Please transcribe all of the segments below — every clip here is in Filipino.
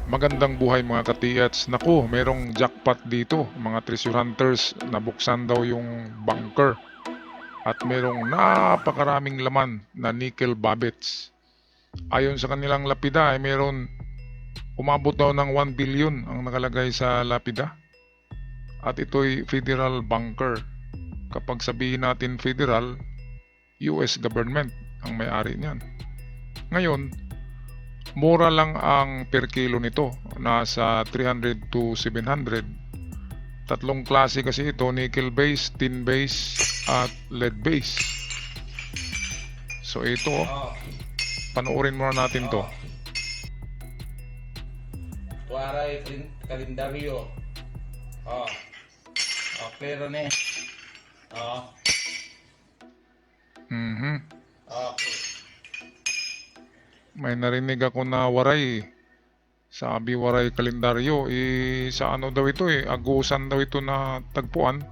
Magandang buhay mga ka-TH. Naku, merong jackpot dito. Mga treasure hunters, nabuksan daw yung bunker. At merong napakaraming laman na nickel bobets. Ayon sa kanilang lapida ay meron umabot daw ng 1 billion ang nakalagay sa lapida. At ito'y federal bunker. Kapag sabihin natin federal, US government ang may-ari niyan. Ngayon, mura lang ang per kilo nito, nasa 300 to 700. Tatlong klase kasi ito, nickel base, tin base, at lead base. So ito, panoorin muna natin to. Waray kalendaryo. Oh. Pero ne. Oh. Okay. May narinig ako na waray. Sabi waray kalendaryo, sa ano daw ito agusan daw ito na tagpuan.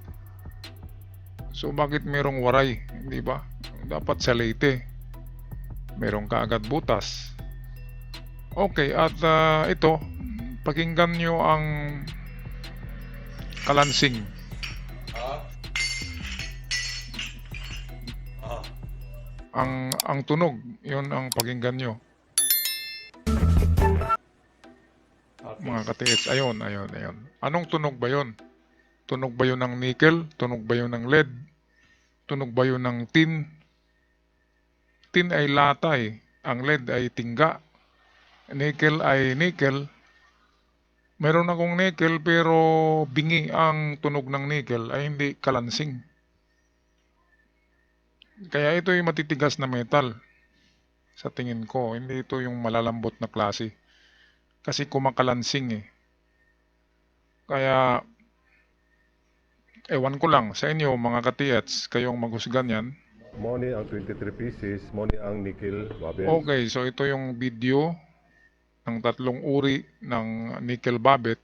So bakit merong waray, di ba? Dapat sa Leyte. Merong kaagad butas. Okay, at ito, pakinggan nyo ang kalansing. Oh. Oh. Ang tunog, yun ang pakinggan nyo. Okay. Mga ka-TH, ayun. Anong tunog ba yun? Tunog ba yun ng nickel? Tunog ba yun ng lead? Tunog ba yun ng tin? Tin ay lata eh. Ang lead ay tingga. Nickel ay nickel. Meron akong nickel pero bingi ang tunog ng nickel ay hindi kalansing. Kaya ito ay matitigas na metal. Sa tingin ko, hindi ito yung malalambot na klase. Kasi kumakalansing eh. Kaya, ewan ko lang sa inyo mga ka-TH, kayong maghusgan yan. Money ang 23 pieces, money ang nickel babel. Okay, so ito yung video ng tatlong uri ng nickel babet.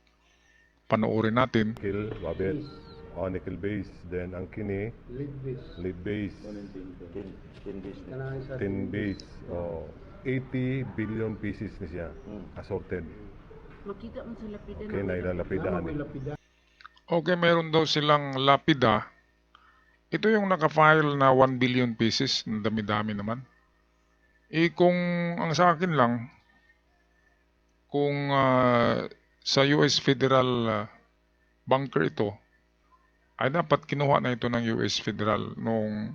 Panoorin natin. Nickel babel. Oh, nickel base. Then ang kini, lead base. Tin base. Oh, 80 billion pieces ni siya. Assorted. Makita mo sa lapida Okay, nailalapidaan. Okay, meron daw silang lapida. Ito yung naka-file na 1 billion pieces. Ang dami-dami naman. Kung ang sa akin lang, kung sa US Federal bunker ito, ay dapat kinuha na ito ng US Federal nung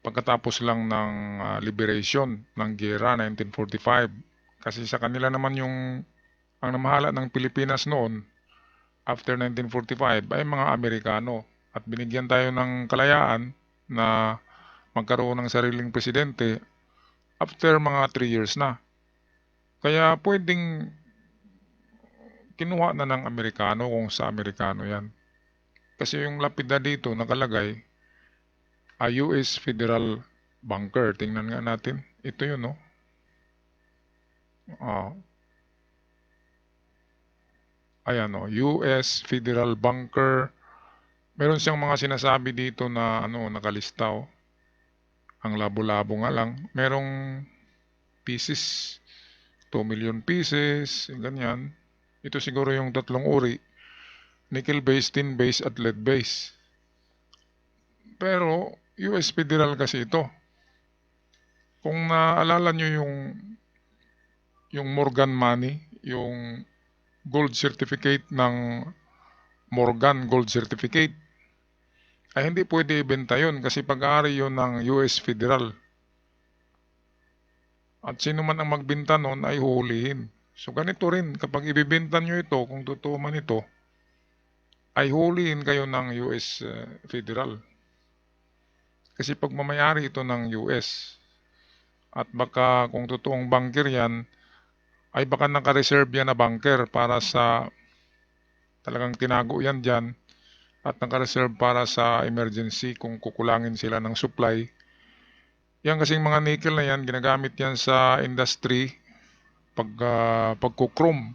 pagkatapos lang ng liberation ng giyera 1945. Kasi sa kanila naman ang namahala ng Pilipinas noon after 1945 ay mga Amerikano at binigyan tayo ng kalayaan na magkaroon ng sariling presidente after mga 3 years na. Kaya pwedeng kinuha na ng Amerikano kung sa Amerikano yan. Kasi yung lapida dito nakalagay US Federal Bunker. Tingnan nga natin. Ito yun, no? Ayan, no? US Federal Bunker. Meron siyang mga sinasabi dito na nakalista, oh. Ang labo-labo nga lang. Merong pieces. 2 million pieces. Ganyan. Ito siguro yung tatlong uri. Nickel base, tin base, at lead base. Pero US Federal kasi ito. Kung naalala nyo yung Morgan money, yung gold certificate ng Morgan Gold Certificate, ay hindi pwede ibenta yun kasi pag-aari yun ng US Federal. At sino man ang magbenta nun ay huhulihin. So ganito rin, kapag ibibenta nyo ito, kung totoo man ito, ay huhulihin kayo ng US Federal. Kasi pag mamayari ito ng US, at baka kung totoong bunker yan, ay baka naka-reserve yan na bunker para sa talagang tinago yan dyan at naka-reserve para sa emergency kung kukulangin sila ng supply. Yan kasing mga nickel na yan, ginagamit yan sa industry pagkukrom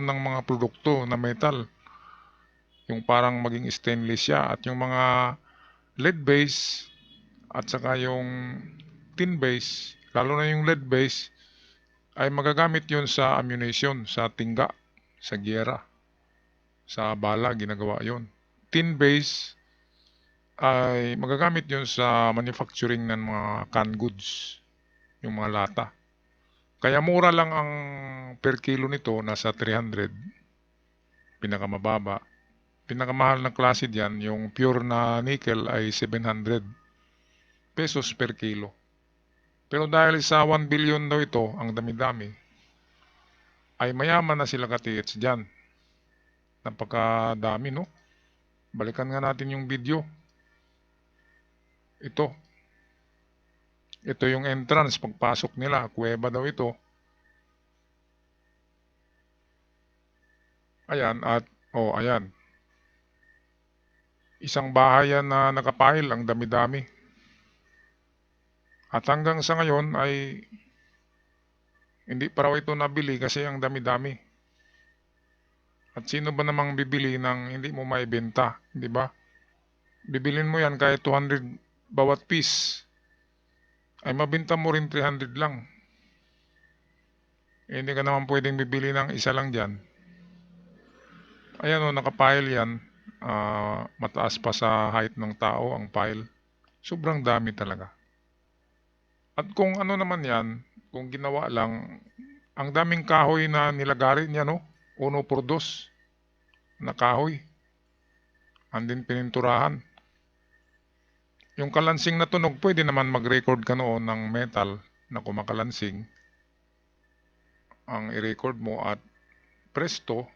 ng mga produkto na metal. Yung parang maging stainless siya at yung mga lead base at saka yung tin base, lalo na yung lead base, ay magagamit yun sa ammunition, sa tingga, sa giyera, sa bala, ginagawa yun. Tin base ay magagamit yun sa manufacturing ng mga canned goods, yung mga lata. Kaya mura lang ang per kilo nito, nasa 300, pinakamababa. Pinakamahal na klase diyan, yung pure na nickel ay 700 pesos per kilo. Pero dahil sa 1 billion daw ito, ang dami-dami, ay mayaman na sila katits dyan. Napakadami, no? Balikan nga natin yung video. Ito. Ito yung entrance pagpasok nila. Kuweba daw ito. Ayan, at, ayan. Isang bahay yan na nakapahil, ang dami-dami. At hanggang sa ngayon ay hindi pa raw ito nabili kasi ang dami-dami. At sino ba namang bibili ng hindi mo maibenta, di ba? Bibilin mo yan kahit 200 bawat piece, ay mabenta mo rin 300 lang. Hindi ka naman pwedeng bibili ng isa lang dyan. Ayan o, nakapile yan. Mataas pa sa height ng tao ang pile. Sobrang dami talaga. At kung ano naman yan, kung ginawa lang, ang daming kahoy na nilagari niya, no? 1x2 na kahoy. Andin pininturahan. Yung kalansing na tunog, pwede naman mag-record ka noon ng metal na kumakalansing. Ang i-record mo at presto,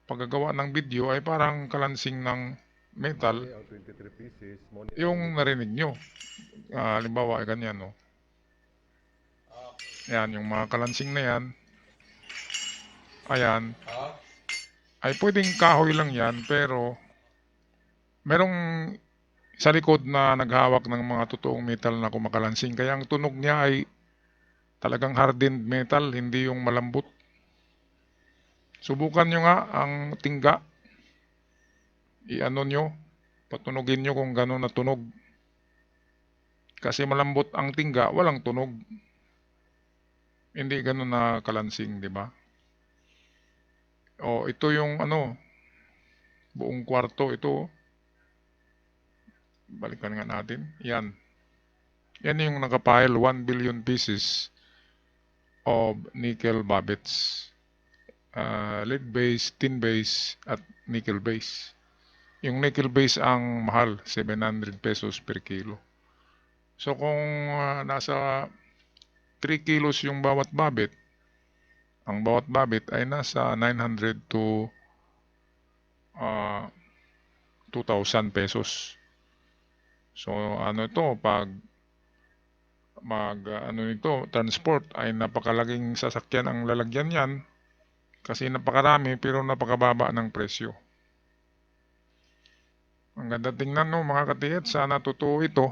paggagawa ng video ay parang kalansing ng metal. 23 pieces. Yung narinig nyo. Halimbawa ay ganyan, no? Yan, yung mga kalansing na yan. Ayan. Ay pwedeng kahoy lang yan, pero merong sa likod na naghawak ng mga totoong metal na kumakalansing. Kaya ang tunog niya ay talagang hardened metal, hindi yung malambot. Subukan nyo nga ang tingga. I-ano nyo, patunogin nyo kung gano'n na tunog. Kasi malambot ang tingga, walang tunog. Hindi gano'n na kalansing, di ba? Ito yung buong kwarto ito. Balikan nga natin. Yan. Yan yung nakapile 1 billion pieces of nickel bavets. Lead base, tin base, at nickel base. Yung nickel base ang mahal, 700 pesos per kilo. So kung nasa 3 kilos yung bawat babet, ang bawat babet ay nasa 900 to 2,000 pesos. So ito, pag transport ay napakalaging sasakyan ang lalagyan yan kasi napakarami pero napakababa ng presyo. Ang ganda tingnan, no, mga katiyat, sana totoo ito.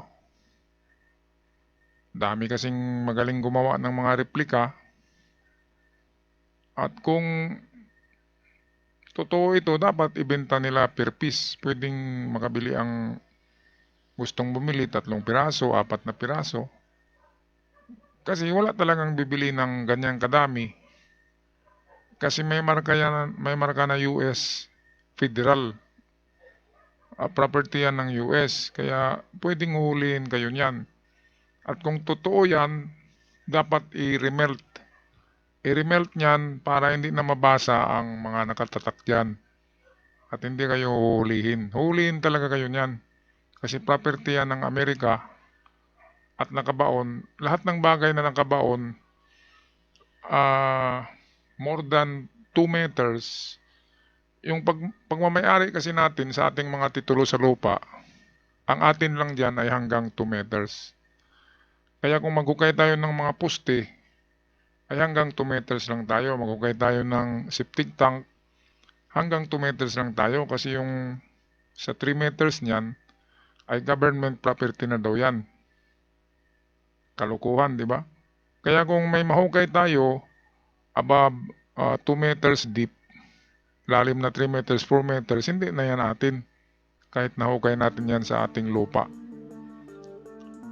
Dami kasing magaling gumawa ng mga replika. At kung totoo ito, dapat ibenta nila per piece. Pwedeng makabili ang gustong bumili 3 piraso, 4 na piraso. Kasi wala talagang bibili ng ganyang kadami. Kasi may marka na US Federal. Property yan ng US. Kaya pwedeng huliin kayo niyan. At kung totoo yan, dapat i-remelt. I-remelt niyan para hindi na mabasa ang mga nakatatak dyan. At hindi kayo hulihin. Hulihin talaga kayo niyan. Kasi property yan ng Amerika. At nakabaon. Lahat ng bagay na nakabaon, more than 2 meters. Yung pagmamayari kasi natin sa ating mga titulo sa lupa, ang atin lang dyan ay hanggang 2 meters. Kaya kung maghukay tayo ng mga poste, ay hanggang 2 meters lang tayo. Maghukay tayo ng septic tank, hanggang 2 meters lang tayo. Kasi yung sa 3 meters niyan, ay government property na daw yan. Kalukuhan, di ba? Kaya kung may mahukay tayo, above 2 meters deep, lalim na 3 meters, 4 meters, hindi na yan atin. Kahit nahukay natin yan sa ating lupa.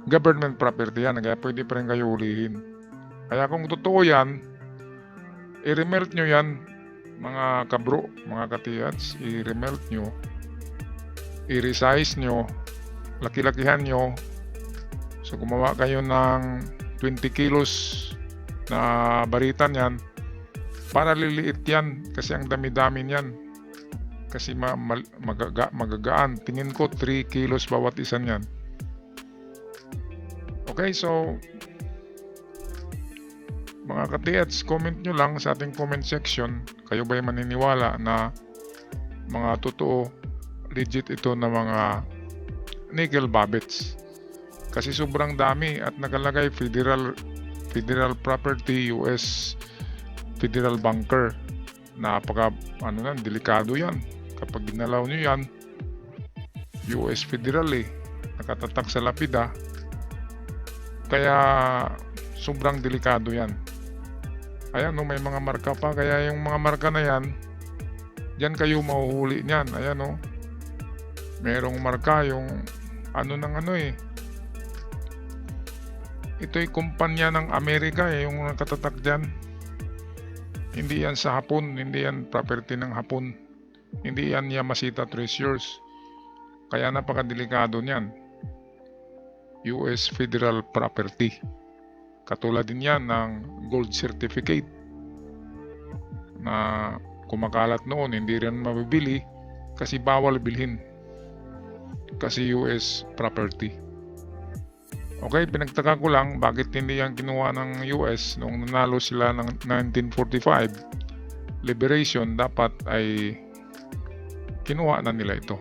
Government property yan, kaya pwede pa rin kayo ulihin. Kaya kung totoo yan, i-remelt nyo yan, mga kabro, mga katiyats, i-remelt nyo, i-resize nyo, laki-lakihan nyo. So gumawa kayo ng 20 kilos na baritan yan para liliit yan kasi ang dami-dami niyan. Kasi magagaan. Tingin ko 3 kilos bawat isa niyan. Okay, so mga katiyats, comment nyo lang sa ating comment section. Kayo ba'y maniniwala na mga totoo, legit ito na mga nickel babets? Kasi sobrang dami at nakalagay federal property, US federal bunker. Napaka delikado yan. Kapag ginalaw nyo yan, US federal nakatatak sa lapida. Kaya sobrang delikado yan. Ayan, may mga marka pa. Kaya yung mga marka na yan, dyan kayo mahuhuli niyan. Ayan, merong marka yung ito'y kumpanya ng Amerika yung nakatatak dyan. Hindi yan sa Hapon, hindi yan property ng Hapon, hindi yan Yamashita Treasures. Kaya napakadelikado niyan. US federal property. Katulad din yan ng gold certificate na kumakalat noon, hindi rin mabibili kasi bawal bilhin kasi US property. Okay, pinagtaka ko lang bakit hindi yan kinuha ng US noong nanalo sila ng 1945 liberation. Dapat ay kinuha na nila ito,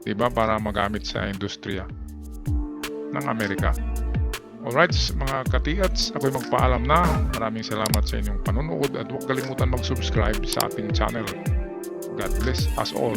diba, para magamit sa industriya ng Amerika. Alright, mga katiyats, ako'y magpaalam na. Maraming salamat sa inyong panonood at huwag kalimutan mag-subscribe sa ating channel. God bless us all.